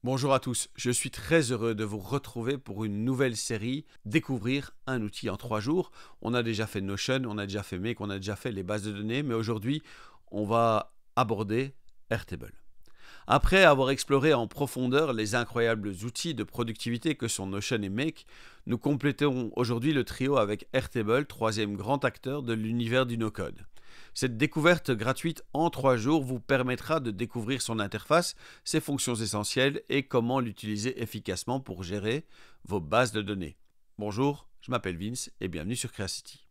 Bonjour à tous, je suis très heureux de vous retrouver pour une nouvelle série Découvrir un outil en 3 jours. On a déjà fait Notion, on a déjà fait Make, on a déjà fait les bases de données, mais aujourd'hui on va aborder Airtable. Après avoir exploré en profondeur les incroyables outils de productivité que sont Notion et Make, nous complétons aujourd'hui le trio avec Airtable, troisième grand acteur de l'univers du no-code. Cette découverte gratuite en 3 jours vous permettra de découvrir son interface, ses fonctions essentielles et comment l'utiliser efficacement pour gérer vos bases de données. Bonjour, je m'appelle Vince et bienvenue sur Creacity.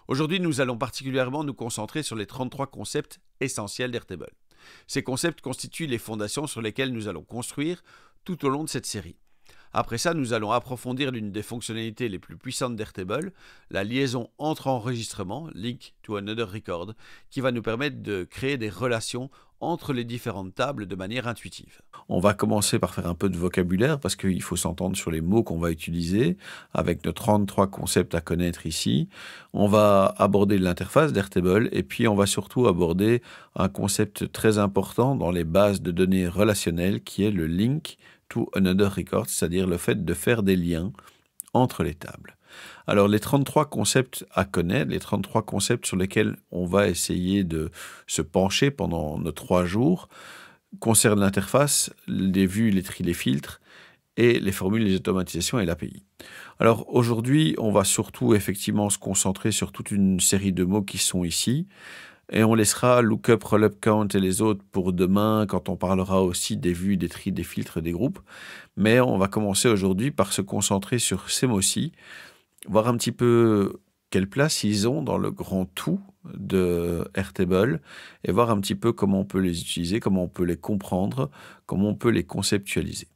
Aujourd'hui, nous allons particulièrement nous concentrer sur les 33 concepts essentiels d'Airtable. Ces concepts constituent les fondations sur lesquelles nous allons construire tout au long de cette série. Après ça, nous allons approfondir l'une des fonctionnalités les plus puissantes d'Airtable, la liaison entre enregistrements, Link to Another Record, qui va nous permettre de créer des relations entre les différentes tables de manière intuitive. On va commencer par faire un peu de vocabulaire parce qu'il faut s'entendre sur les mots qu'on va utiliser avec nos 33 concepts à connaître ici. On va aborder l'interface d'Airtable et puis on va surtout aborder un concept très important dans les bases de données relationnelles qui est le link to another record, c'est-à-dire le fait de faire des liens entre les tables. Alors les 33 concepts à connaître, les 33 concepts sur lesquels on va essayer de se pencher pendant nos 3 jours, concernent l'interface, les vues, les tris, les filtres, et les formules, les automatisations et l'API. Alors aujourd'hui, on va surtout effectivement se concentrer sur toute une série de mots qui sont ici, et on laissera lookup, rollup, count et les autres pour demain quand on parlera aussi des vues, des tris, des filtres, des groupes. Mais on va commencer aujourd'hui par se concentrer sur ces mots-ci, voir un petit peu quelle place ils ont dans le grand tout de Airtable et voir un petit peu comment on peut les utiliser, comment on peut les comprendre, comment on peut les conceptualiser.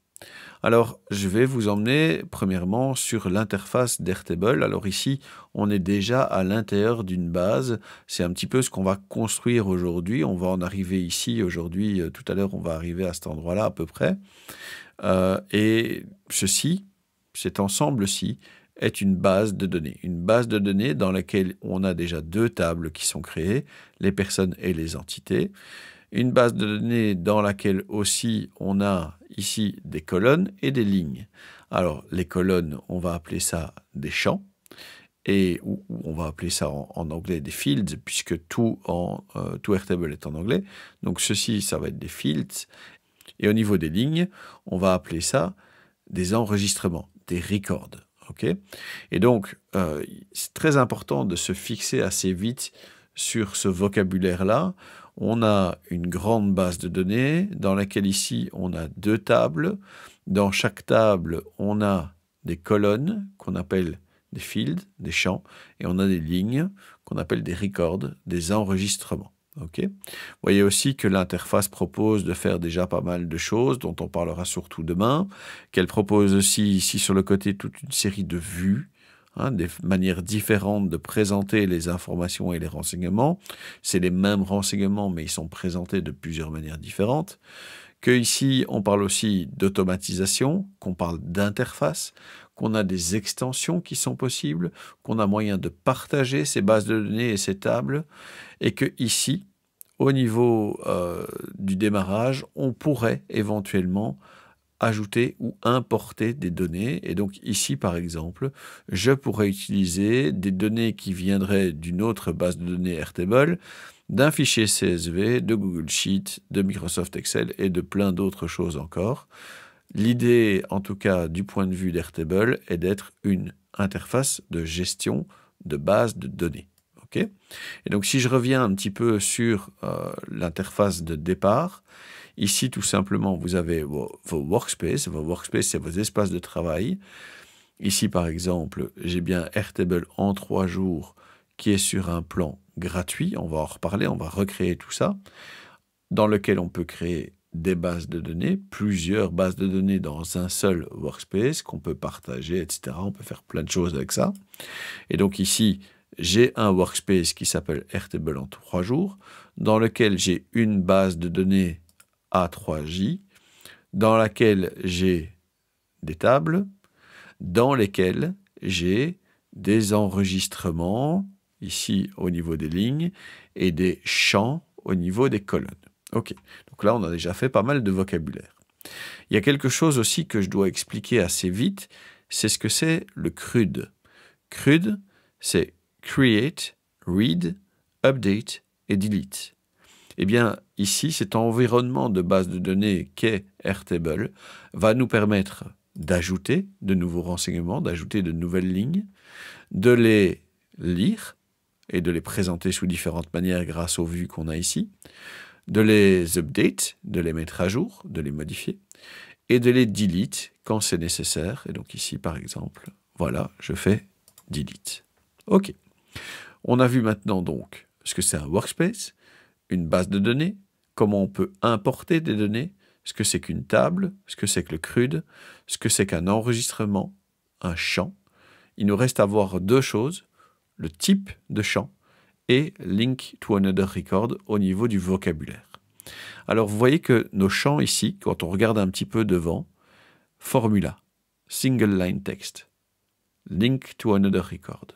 Alors, je vais vous emmener premièrement sur l'interface d'Airtable. Alors ici, on est déjà à l'intérieur d'une base. C'est un petit peu ce qu'on va construire aujourd'hui. On va en arriver ici aujourd'hui. Tout à l'heure, on va arriver à cet endroit-là à peu près. Et ceci, cet ensemble-ci, est une base de données. Une base de données dans laquelle on a déjà 2 tables qui sont créées, les personnes et les entités. Une base de données dans laquelle aussi on a ici des colonnes et des lignes. Alors les colonnes, on va appeler ça des champs, et ou on va appeler ça en anglais des fields, puisque tout Airtable est en anglais. Donc ceci, ça va être des fields. Et au niveau des lignes, on va appeler ça des enregistrements, des records. Okay, et donc, c'est très important de se fixer assez vite sur ce vocabulaire-là. On a une grande base de données dans laquelle ici, on a 2 tables. Dans chaque table, on a des colonnes qu'on appelle des fields, des champs, et on a des lignes qu'on appelle des records, des enregistrements. Okay. Vous voyez aussi que l'interface propose de faire déjà pas mal de choses dont on parlera surtout demain, qu'elle propose aussi ici sur le côté toute une série de vues, des manières différentes de présenter les informations et les renseignements. C'est les mêmes renseignements mais ils sont présentés de plusieurs manières différentes. Que ici on parle aussi d'automatisation, qu'on parle d'interface, qu'on a des extensions qui sont possibles, qu'on a moyen de partager ces bases de données et ces tables, et que ici, au niveau du démarrage, on pourrait éventuellement ajouter ou importer des données. Et donc ici, par exemple, je pourrais utiliser des données qui viendraient d'une autre base de données Airtable, d'un fichier CSV, de Google Sheet, de Microsoft Excel et de plein d'autres choses encore. L'idée, en tout cas du point de vue d'Airtable, est d'être une interface de gestion de base de données. Okay, et donc si je reviens un petit peu sur l'interface de départ, ici tout simplement vous avez vos workspaces. Vos workspaces, c'est vos espaces de travail. Ici par exemple, j'ai bien Airtable en 3 jours qui est sur un plan gratuit. On va en reparler, on va recréer tout ça, dans lequel on peut créer des bases de données, plusieurs bases de données dans un seul workspace qu'on peut partager, etc. On peut faire plein de choses avec ça. Et donc ici, j'ai un workspace qui s'appelle Airtable en 3 jours, dans lequel j'ai une base de données A3J, dans laquelle j'ai des tables, dans lesquelles j'ai des enregistrements, ici au niveau des lignes, et des champs au niveau des colonnes. Ok, donc là on a déjà fait pas mal de vocabulaire. Il y a quelque chose aussi que je dois expliquer assez vite, c'est ce que c'est le CRUD. CRUD, c'est Create, Read, Update et Delete. Eh bien, ici, cet environnement de base de données qu'est Airtable va nous permettre d'ajouter de nouveaux renseignements, d'ajouter de nouvelles lignes, de les lire et de les présenter sous différentes manières grâce aux vues qu'on a ici, de les update, de les mettre à jour, de les modifier, et de les delete quand c'est nécessaire. Et donc ici, par exemple, voilà, je fais delete. OK. On a vu maintenant donc ce que c'est un workspace, une base de données, comment on peut importer des données, ce que c'est qu'une table, ce que c'est que le CRUD, ce que c'est qu'un enregistrement, un champ. Il nous reste à voir deux choses, le type de champ et link to another record au niveau du vocabulaire. Alors vous voyez que nos champs ici, quand on regarde un petit peu devant, formula, single line text, link to another record,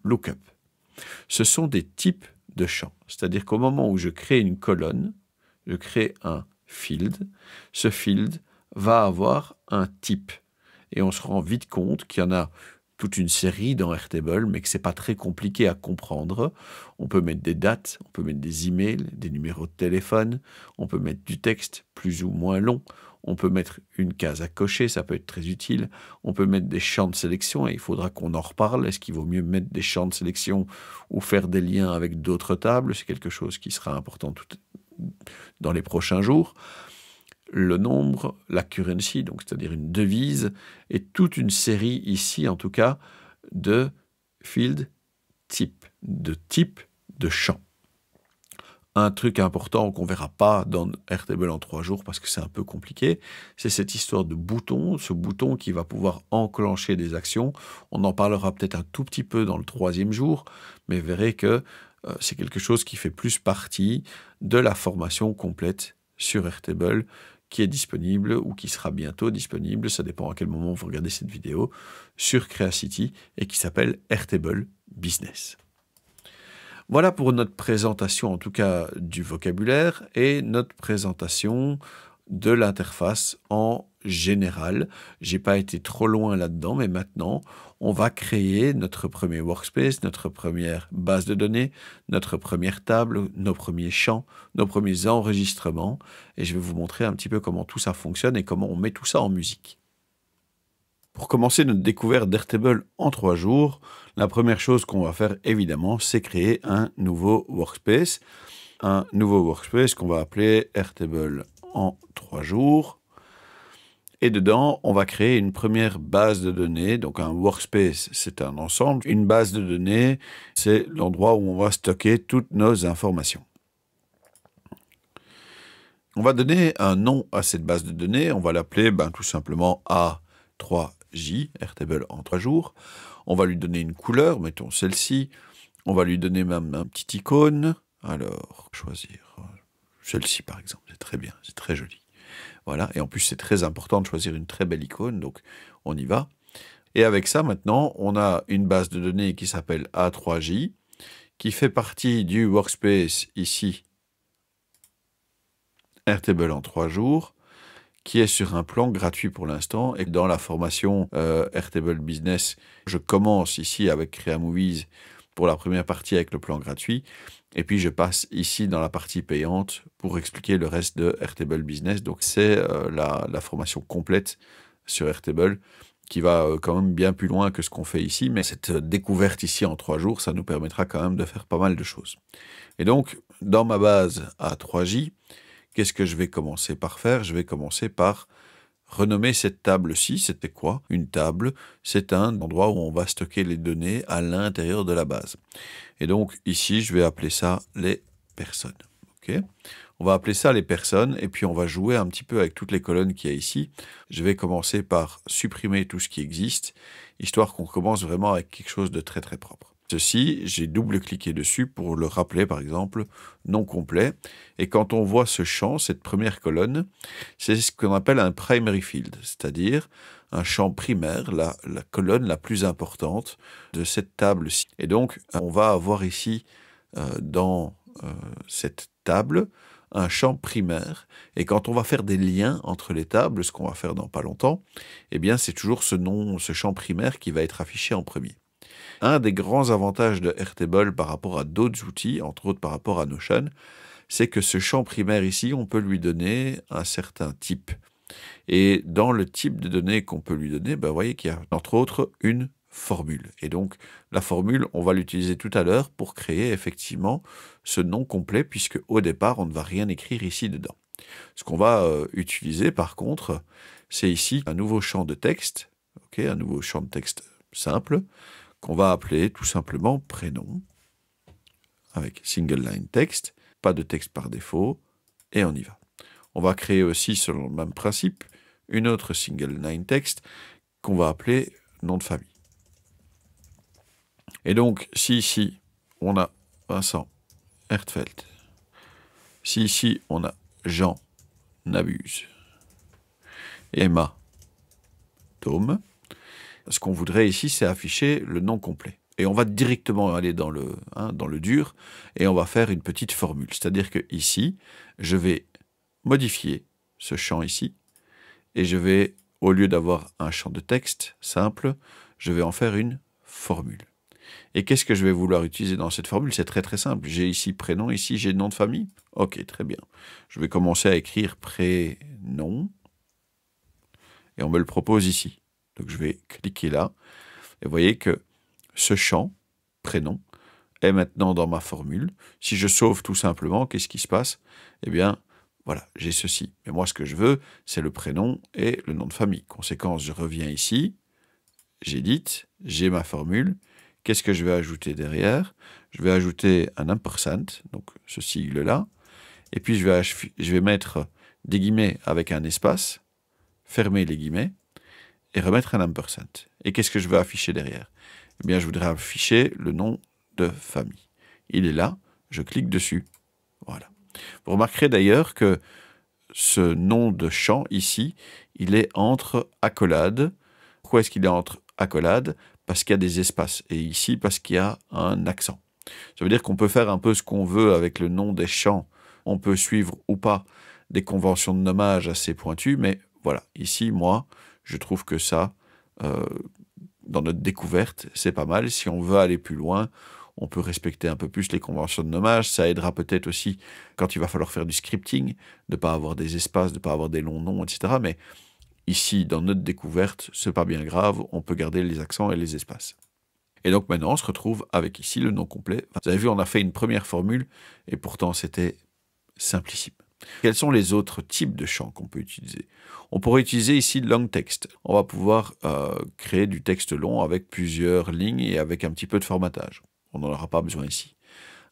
lookup. Ce sont des types de champs. C'est-à-dire qu'au moment où je crée une colonne, je crée un field, ce field va avoir un type. Et on se rend vite compte qu'il y en a toute une série dans Airtable, mais que ce n'est pas très compliqué à comprendre. On peut mettre des dates, on peut mettre des emails, des numéros de téléphone, on peut mettre du texte plus ou moins long, on peut mettre une case à cocher, ça peut être très utile, on peut mettre des champs de sélection, et il faudra qu'on en reparle. Est-ce qu'il vaut mieux mettre des champs de sélection ou faire des liens avec d'autres tables? C'est quelque chose qui sera important dans les prochains jours. Le nombre, la currency, donc c'est-à-dire une devise, et toute une série ici, en tout cas, de field type, de champs. Un truc important qu'on ne verra pas dans Airtable en 3 jours parce que c'est un peu compliqué, c'est cette histoire de bouton, ce bouton qui va pouvoir enclencher des actions. On en parlera peut-être un tout petit peu dans le 3e jour, mais vous verrez que c'est quelque chose qui fait plus partie de la formation complète sur Airtable, qui est disponible ou qui sera bientôt disponible, ça dépend à quel moment vous regardez cette vidéo, sur Creacity et qui s'appelle Airtable Business. Voilà pour notre présentation, en tout cas du vocabulaire et notre présentation de l'interface en général. J'ai pas été trop loin là-dedans, mais maintenant, on va créer notre premier workspace, notre première base de données, notre première table, nos premiers champs, nos premiers enregistrements. Et je vais vous montrer un petit peu comment tout ça fonctionne et comment on met tout ça en musique. Pour commencer notre découverte d'Airtable en 3 jours, la première chose qu'on va faire évidemment, c'est créer un nouveau workspace. Un nouveau workspace qu'on va appeler Airtable en 3 jours. Et dedans, on va créer une première base de données. Donc un workspace, c'est un ensemble. Une base de données, c'est l'endroit où on va stocker toutes nos informations. On va donner un nom à cette base de données. On va l'appeler tout simplement A3J, Airtable en 3 jours. On va lui donner une couleur, mettons celle-ci. On va lui donner même un petit icône. Alors, choisir celle-ci par exemple, c'est très bien, c'est très joli. Voilà, et en plus c'est très important de choisir une très belle icône, donc on y va. Et avec ça maintenant, on a une base de données qui s'appelle A3J, qui fait partie du workspace ici, Airtable en 3 jours, qui est sur un plan gratuit pour l'instant. Et dans la formation Airtable Business, je commence ici avec Creamovies pour la première partie avec le plan gratuit. Et puis je passe ici dans la partie payante pour expliquer le reste de Airtable Business. Donc c'est la formation complète sur Airtable qui va quand même bien plus loin que ce qu'on fait ici. Mais cette découverte ici en 3 jours, ça nous permettra quand même de faire pas mal de choses. Et donc, dans ma base A3J, qu'est-ce que je vais commencer par faire? Je vais commencer par renommer cette table-ci. C'était quoi? Une table, c'est un endroit où on va stocker les données à l'intérieur de la base. Et donc ici, je vais appeler ça les personnes. Okay, on va appeler ça les personnes et puis on va jouer un petit peu avec toutes les colonnes qu'il y a ici. Je vais commencer par supprimer tout ce qui existe, histoire qu'on commence vraiment avec quelque chose de très très propre. Ceci, j'ai double-cliqué dessus pour le rappeler, par exemple, non complet. Et quand on voit ce champ, cette première colonne, c'est ce qu'on appelle un primary field, c'est-à-dire un champ primaire, la colonne la plus importante de cette table-ci. Et donc, on va avoir ici, dans cette table, un champ primaire. Et quand on va faire des liens entre les tables, ce qu'on va faire dans pas longtemps, eh bien, c'est toujours ce champ primaire qui va être affiché en premier. Un des grands avantages de Airtable par rapport à d'autres outils, entre autres par rapport à Notion, c'est que ce champ primaire ici, on peut lui donner un certain type. Et dans le type de données qu'on peut lui donner, vous voyez qu'il y a entre autres une formule. Et donc la formule, on va l'utiliser tout à l'heure pour créer effectivement ce nom complet, puisque au départ, on ne va rien écrire ici dedans. Ce qu'on va utiliser par contre, c'est ici un nouveau champ de texte, un nouveau champ de texte simple, qu'on va appeler tout simplement prénom, avec single line text, pas de texte par défaut, et on y va. On va créer aussi, selon le même principe, une autre single line text qu'on va appeler nom de famille. Et donc, si ici, on a Vincent Hertfeld, si ici, on a Jean Nabuse, et Emma Thome, ce qu'on voudrait ici, c'est afficher le nom complet. Et on va directement aller dans le dur, et on va faire une petite formule. C'est-à-dire que ici, je vais modifier ce champ ici, et je vais, au lieu d'avoir un champ de texte simple, je vais en faire une formule. Et qu'est-ce que je vais vouloir utiliser dans cette formule? C'est très très simple. J'ai ici prénom, ici j'ai nom de famille. Ok, très bien. Je vais commencer à écrire prénom, et on me le propose ici. Donc je vais cliquer là, et vous voyez que ce champ, prénom, est maintenant dans ma formule. Si je sauve tout simplement, qu'est-ce qui se passe? Eh bien, voilà, j'ai ceci. Mais moi, ce que je veux, c'est le prénom et le nom de famille. Conséquence, je reviens ici, j'édite, j'ai ma formule. Qu'est-ce que je vais ajouter derrière? Je vais ajouter un ampersand, donc ce sigle-là, et puis je vais mettre des guillemets avec un espace, fermer les guillemets, et remettre un ampersand. Et qu'est-ce que je veux afficher derrière? Eh bien, je voudrais afficher le nom de famille. Il est là, je clique dessus. Voilà. Vous remarquerez d'ailleurs que ce nom de champ ici, il est entre accolades. Pourquoi est-ce qu'il est entre accolades? Parce qu'il y a des espaces. Et ici, parce qu'il y a un accent. Ça veut dire qu'on peut faire un peu ce qu'on veut avec le nom des champs. On peut suivre ou pas des conventions de nommage assez pointues, mais voilà, ici, moi, je trouve que ça, dans notre découverte, c'est pas mal. Si on veut aller plus loin, on peut respecter un peu plus les conventions de nommage. Ça aidera peut-être aussi quand il va falloir faire du scripting, de ne pas avoir des espaces, de ne pas avoir des longs noms, etc. Mais ici, dans notre découverte, c'est pas bien grave, on peut garder les accents et les espaces. Et donc maintenant, on se retrouve avec ici le nom complet. Vous avez vu, on a fait une première formule, et pourtant c'était simplissime. Quels sont les autres types de champs qu'on peut utiliser? On pourrait utiliser ici le long text. On va pouvoir créer du texte long avec plusieurs lignes et avec un petit peu de formatage. On n'en aura pas besoin ici.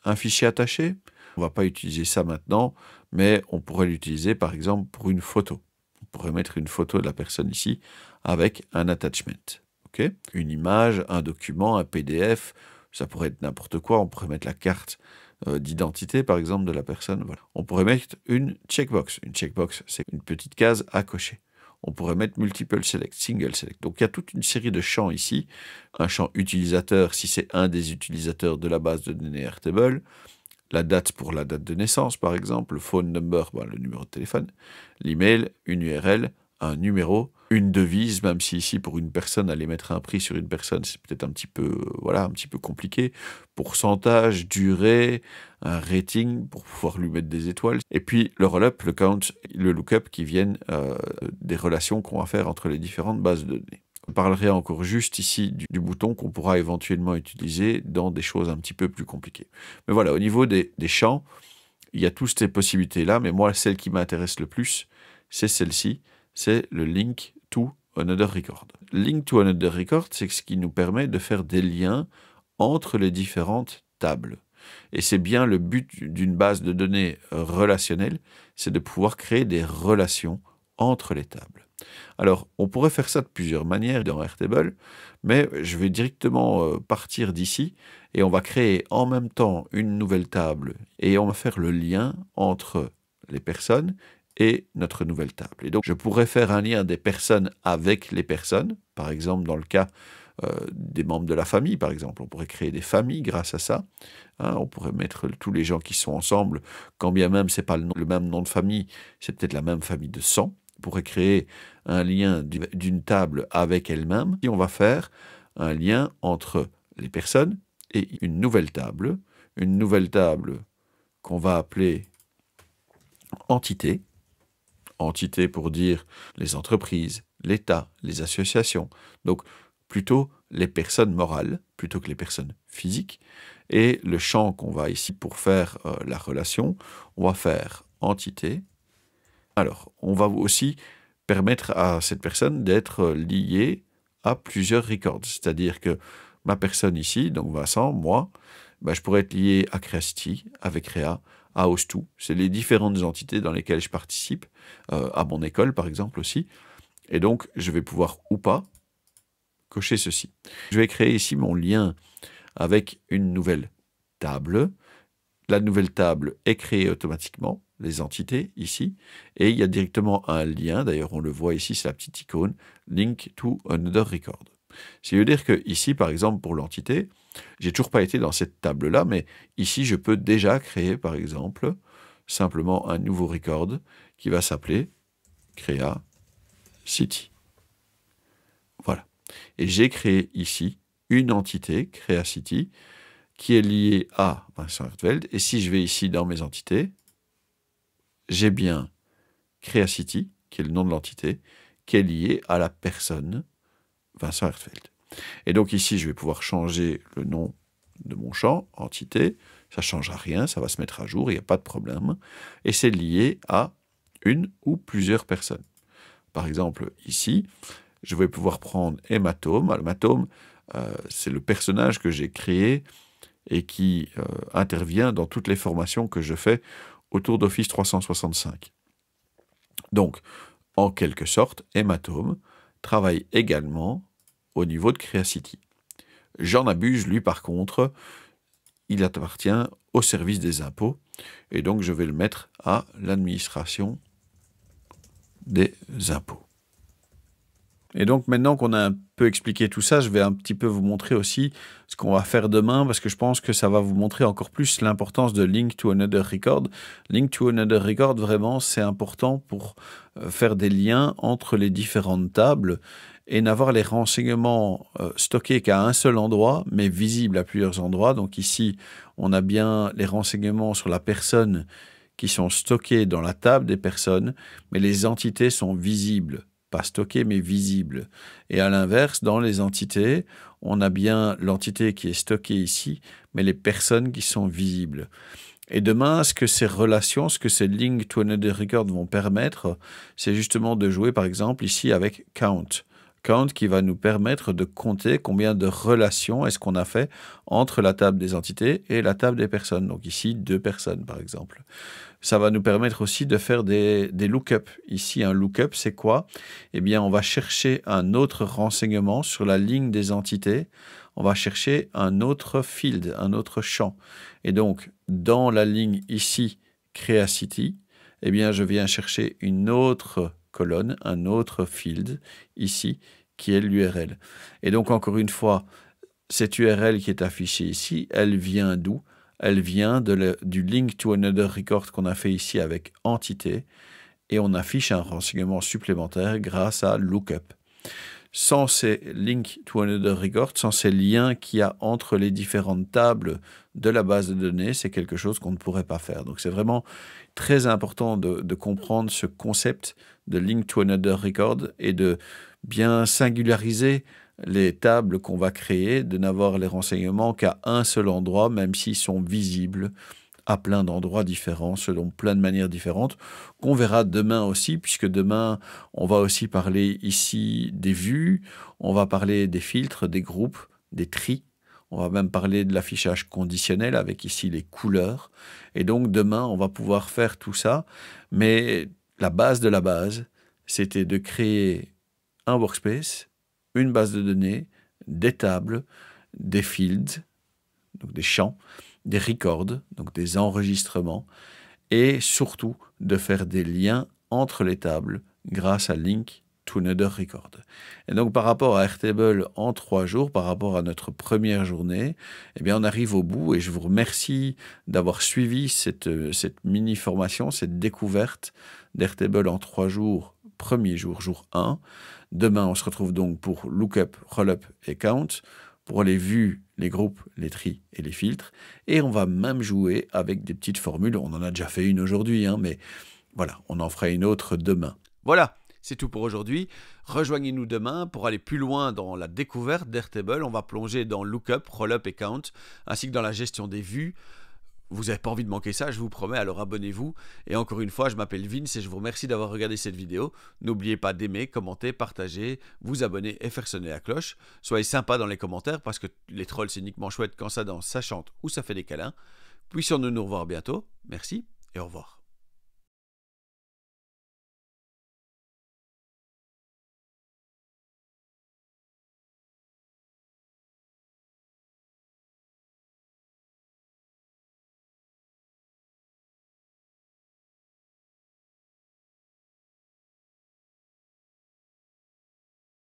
Un fichier attaché, on ne va pas utiliser ça maintenant, mais on pourrait l'utiliser par exemple pour une photo. On pourrait mettre une photo de la personne ici avec un attachment. Okay? Une image, un document, un PDF, ça pourrait être n'importe quoi. On pourrait mettre la carte d'identité, par exemple, de la personne. Voilà. On pourrait mettre une checkbox. Une checkbox, c'est une petite case à cocher. On pourrait mettre multiple select, single select. Donc, il y a toute une série de champs ici. Un champ utilisateur, si c'est un des utilisateurs de la base de données Airtable. La date pour la date de naissance, par exemple. Le phone number, le numéro de téléphone. L'email, une URL, un numéro, une devise, même si ici, pour une personne, aller mettre un prix sur une personne, c'est peut-être un petit peu compliqué. Pourcentage, durée, un rating pour pouvoir lui mettre des étoiles. Et puis le roll-up, le count, le lookup qui viennent des relations qu'on va faire entre les différentes bases de données. On parlerait encore juste ici du bouton qu'on pourra éventuellement utiliser dans des choses un petit peu plus compliquées. Mais voilà, au niveau des champs, il y a toutes ces possibilités-là, mais moi, celle qui m'intéresse le plus, c'est celle-ci. C'est le link to another record. Link to another record, c'est ce qui nous permet de faire des liens entre les différentes tables. Et c'est bien le but d'une base de données relationnelle, c'est de pouvoir créer des relations entre les tables. Alors, on pourrait faire ça de plusieurs manières dans Airtable, mais je vais directement partir d'ici et on va créer en même temps une nouvelle table et on va faire le lien entre les personnes et notre nouvelle table. Et donc, je pourrais faire un lien des personnes avec les personnes, par exemple dans le cas des membres de la famille, par exemple. On pourrait créer des familles grâce à ça. Hein, on pourrait mettre tous les gens qui sont ensemble, quand bien même ce n'est pas le même nom de famille, c'est peut-être la même famille de sang. On pourrait créer un lien d'une table avec elle-même. Et on va faire un lien entre les personnes et une nouvelle table qu'on va appeler entité. Entité pour dire les entreprises, l'État, les associations. Donc, plutôt les personnes morales, plutôt que les personnes physiques. Et le champ qu'on va ici pour faire la relation, on va faire entité. Alors, on va aussi permettre à cette personne d'être liée à plusieurs records. C'est-à-dire que ma personne ici, donc Vincent, moi, je pourrais être lié à Creacity, avec Créa, à Host2. C'est les différentes entités dans lesquelles je participe, à mon école par exemple aussi. Et donc, je vais pouvoir ou pas cocher ceci. Je vais créer ici mon lien avec une nouvelle table. La nouvelle table est créée automatiquement, les entités ici, et il y a directement un lien, d'ailleurs on le voit ici, c'est la petite icône, Link to another record. Ce qui veut dire que ici, par exemple, pour l'entité, j'ai toujours pas été dans cette table-là, mais ici, je peux déjà créer, par exemple, simplement un nouveau record qui va s'appeler Crea City. Voilà. Et j'ai créé ici une entité, Crea City, qui est liée à Vincent Hertveld. Et si je vais ici dans mes entités, j'ai bien Crea City, qui est le nom de l'entité, qui est lié à la personne Vincent Hertveld. Et donc ici, je vais pouvoir changer le nom de mon champ, entité, ça ne changera rien, ça va se mettre à jour, il n'y a pas de problème. Et c'est lié à une ou plusieurs personnes. Par exemple, ici, je vais pouvoir prendre Hématome. Hématome, c'est le personnage que j'ai créé et qui intervient dans toutes les formations que je fais autour d'Office 365. Donc, en quelque sorte, Hématome travaille également au niveau de Creacity. Jean Abuse, lui, par contre, il appartient au service des impôts, et donc je vais le mettre à l'administration des impôts. Et donc maintenant qu'on a un peu expliqué tout ça, je vais un petit peu vous montrer aussi ce qu'on va faire demain, parce que je pense que ça va vous montrer encore plus l'importance de Link to Another Record. Link to Another Record, vraiment, c'est important pour faire des liens entre les différentes tables et n'avoir les renseignements stockés qu'à un seul endroit, mais visibles à plusieurs endroits. Donc ici, on a bien les renseignements sur la personne qui sont stockés dans la table des personnes, mais les entités sont visibles. Pas stockées, mais visibles. Et à l'inverse, dans les entités, on a bien l'entité qui est stockée ici, mais les personnes qui sont visibles. Et demain, ce que ces relations, ce que ces Link to Another Record vont permettre, c'est justement de jouer, par exemple, ici avec Count. Count qui va nous permettre de compter combien de relations est-ce qu'on a fait entre la table des entités et la table des personnes. Donc ici, 2 personnes, par exemple. Ça va nous permettre aussi de faire des lookups. Ici, un lookup, c'est quoi? Eh bien, on va chercher un autre renseignement sur la ligne des entités. On va chercher un autre field, un autre champ. Et donc, dans la ligne ici, Creacity, eh bien, je viens chercher une autre colonne, un autre field, ici, qui est l'URL. Et donc, encore une fois, cette URL qui est affichée ici, elle vient d'où? Elle vient du Link to Another Record qu'on a fait ici avec entité, et on affiche un renseignement supplémentaire grâce à lookup. Sans ces Link to Another Record, sans ces liens qu'il y a entre les différentes tables de la base de données, c'est quelque chose qu'on ne pourrait pas faire. Donc c'est vraiment très important de comprendre ce concept de Link to Another Record et de bien singulariser les tables qu'on va créer, de n'avoir les renseignements qu'à un seul endroit, même s'ils sont visibles à plein d'endroits différents, selon plein de manières différentes, qu'on verra demain aussi, puisque demain, on va aussi parler ici des vues, on va parler des filtres, des groupes, des tris, on va même parler de l'affichage conditionnel avec ici les couleurs. Et donc demain, on va pouvoir faire tout ça, mais la base de la base, c'était de créer un workspace, une base de données, des tables, des fields, donc des champs, des records, donc des enregistrements, et surtout de faire des liens entre les tables grâce à Link to Another Record. Et donc par rapport à Airtable en 3 jours, par rapport à notre première journée, eh bien on arrive au bout et je vous remercie d'avoir suivi cette mini-formation, cette découverte d'Airtable en 3 jours, premier jour, jour 1. Demain, on se retrouve donc pour Lookup, Rollup et Count, pour les vues, les groupes, les tris et les filtres. Et on va même jouer avec des petites formules. On en a déjà fait une aujourd'hui, mais voilà, on en fera une autre demain. Voilà, c'est tout pour aujourd'hui. Rejoignez-nous demain pour aller plus loin dans la découverte d'Airtable. On va plonger dans Lookup, Rollup et Count, ainsi que dans la gestion des vues. Vous n'avez pas envie de manquer ça, je vous promets, alors abonnez-vous. Et encore une fois, je m'appelle Vince et je vous remercie d'avoir regardé cette vidéo. N'oubliez pas d'aimer, commenter, partager, vous abonner et faire sonner la cloche. Soyez sympa dans les commentaires parce que les trolls, c'est uniquement chouette quand ça danse, ça chante ou ça fait des câlins. Puissions-nous nous revoir bientôt. Merci et au revoir.